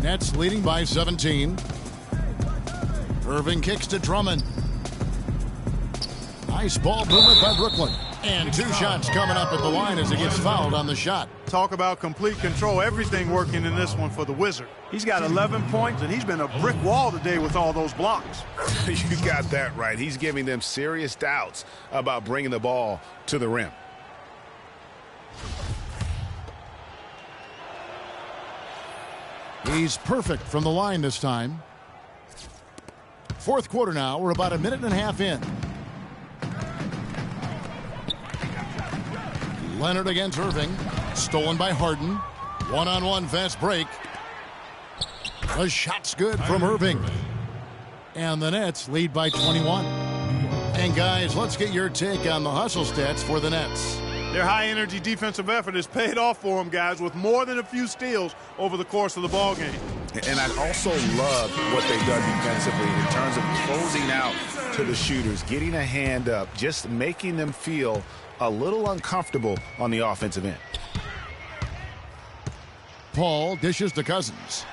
Nets leading by 17. Irving kicks to Drummond. Nice ball movement by Brooklyn. And 2 shots coming up at the line as he gets fouled on the shot. Talk about complete control. Everything working in this one for the Wizard. He's got 11 points, and he's been a brick wall today with all those blocks. You got that right. He's giving them serious doubts about bringing the ball to the rim. He's perfect from the line this time. Fourth quarter now. We're about a minute and a half in. Leonard against Irving. Stolen by Harden. One-on-one fast break. The shot's good from Irving. And the Nets lead by 21. And guys, let's get your take on the hustle stats for the Nets. Their high-energy defensive effort has paid off for them, guys, with more than a few steals over the course of the ballgame. And I also love what they've done defensively in terms of closing out to the shooters, getting a hand up, just making them feel a little uncomfortable on the offensive end. Paul dishes to Cousins.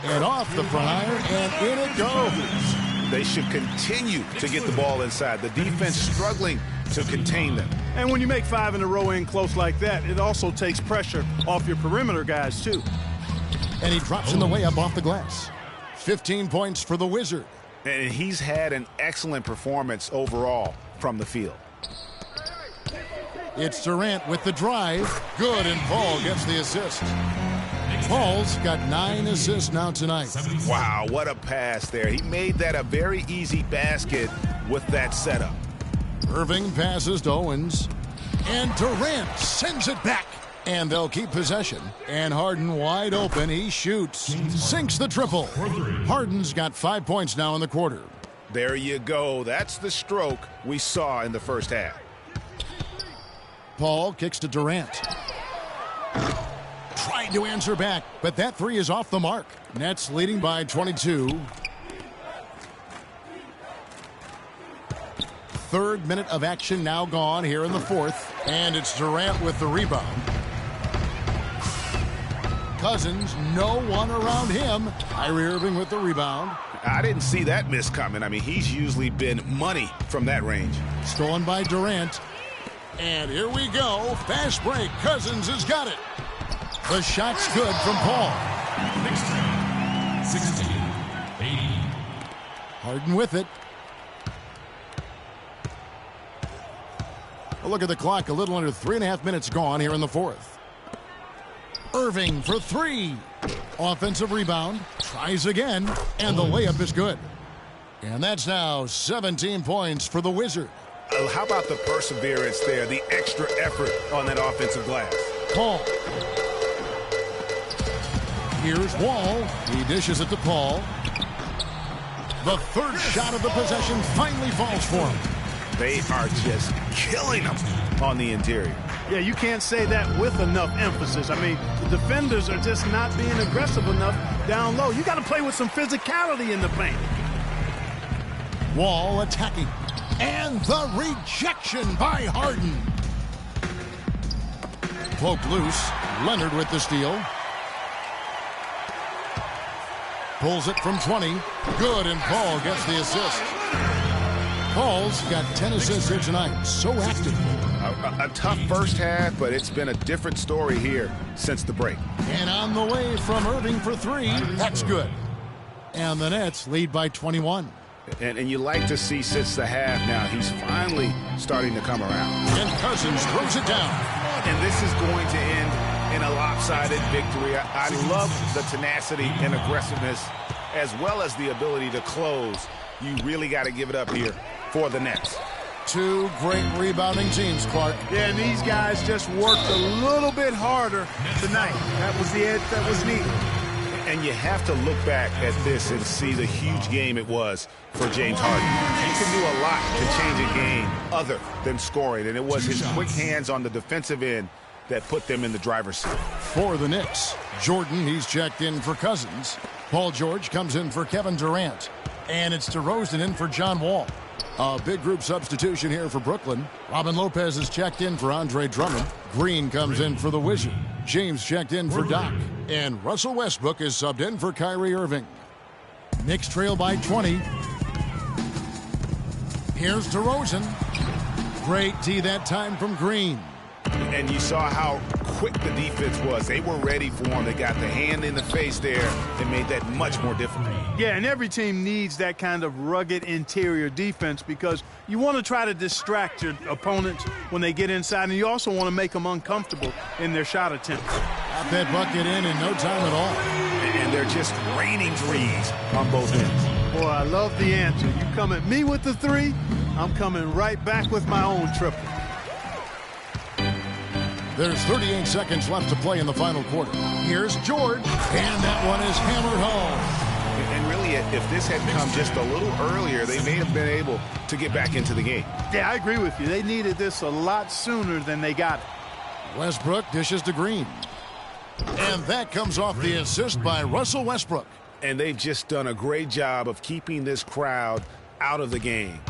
And off the front iron, and in it goes. They should continue to get the ball inside. The defense struggling to contain them. And when you make 5 in a row in close like that, it also takes pressure off your perimeter guys, too. And he drops in the way up off the glass. 15 points for the Wizard. And he's had an excellent performance overall from the field. It's Durant with the drive. Good, and Paul gets the assist. Paul's got 9 assists now tonight. Wow, what a pass there. He made that a very easy basket with that setup. Irving passes to Owens. And Durant sends it back. And they'll keep possession. And Harden wide open. He shoots. Sinks the triple. Harden's got 5 points now in the quarter. There you go. That's the stroke we saw in the first half. Paul kicks to Durant. Tried to answer back, but that 3 is off the mark. Nets leading by 22. Third minute of action now gone here in the fourth. And it's Durant with the rebound. Cousins, no one around him. Kyrie Irving with the rebound. I didn't see that miss coming. I mean, he's usually been money from that range. Stolen by Durant. And here we go. Fast break. Cousins has got it. The shot's good from Paul. 16-80. Harden with it. A look at the clock. A little under 3.5 minutes gone here in the fourth. Irving for 3. Offensive rebound. Tries again. And the layup is good. And that's now 17 points for the Wizard. How about the perseverance there, the extra effort on that offensive glass? Paul. Here's Wall. He dishes it to Paul. The third shot of the possession finally falls for him. They are just killing them on the interior. Yeah, you can't say that with enough emphasis. I mean, the defenders are just not being aggressive enough down low. You got to play with some physicality in the paint. Wall attacking. And the rejection by Harden. Cloak loose. Leonard with the steal. Pulls it from 20. Good, and Paul gets the assist. Paul's got 10 assists here tonight. So active. A tough first half, but it's been a different story here since the break. And on the way from Irving for 3. That's good. And the Nets lead by 21. And you like to see since the half now, he's finally starting to come around. And Cousins throws it down. And this is going to end in a lopsided victory. I love the tenacity and aggressiveness as well as the ability to close. You really got to give it up here for the Nets. 2 great rebounding teams, Clark. Yeah, and these guys just worked a little bit harder tonight. That was the edge that was needed. And you have to look back at this and see the huge game it was for James Harden. He can do a lot to change a game other than scoring, and it was his quick hands on the defensive end that put them in the driver's seat. For the Knicks, Jordan, he's checked in for Cousins. Paul George comes in for Kevin Durant. And it's DeRozan in for John Wall. A big group substitution here for Brooklyn. Robin Lopez is checked in for Andre Drummond. Green comes in for the Wizard. James checked in for Doc. And Russell Westbrook is subbed in for Kyrie Irving. Knicks trail by 20. Here's DeRozan. Great D that time from Green. And you saw how quick the defense was. They were ready for him. They got the hand in the face there and made that much more difficult. Yeah, and every team needs that kind of rugged interior defense because you want to try to distract your opponents when they get inside, and you also want to make them uncomfortable in their shot attempts. Got that bucket in no time at all. And they're just raining threes on both ends. Boy, I love the answer. You come at me with the three, I'm coming right back with my own triple. There's 38 seconds left to play in the final quarter. Here's George, and that one is hammered home. And really, if this had come just a little earlier, they may have been able to get back into the game. Yeah, I agree with you. They needed this a lot sooner than they got it. Westbrook dishes to Green. And that comes off the assist by Russell Westbrook. And they've just done a great job of keeping this crowd out of the game.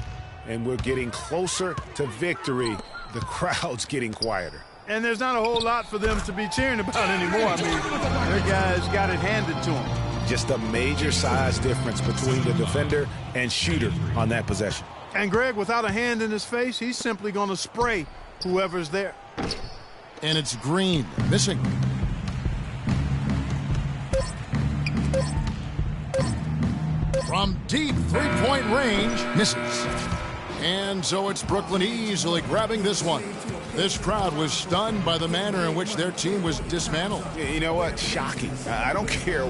And we're getting closer to victory. The crowd's getting quieter. And there's not a whole lot for them to be cheering about anymore. I mean, their guys got it handed to them. Just a major size difference between the defender and shooter on that possession. And Greg, without a hand in his face, he's simply going to spray whoever's there. And it's Green missing. From deep three-point range, misses. And so it's Brooklyn easily grabbing this one. This crowd was stunned by the manner in which their team was dismantled. You know what? Shocking. I don't care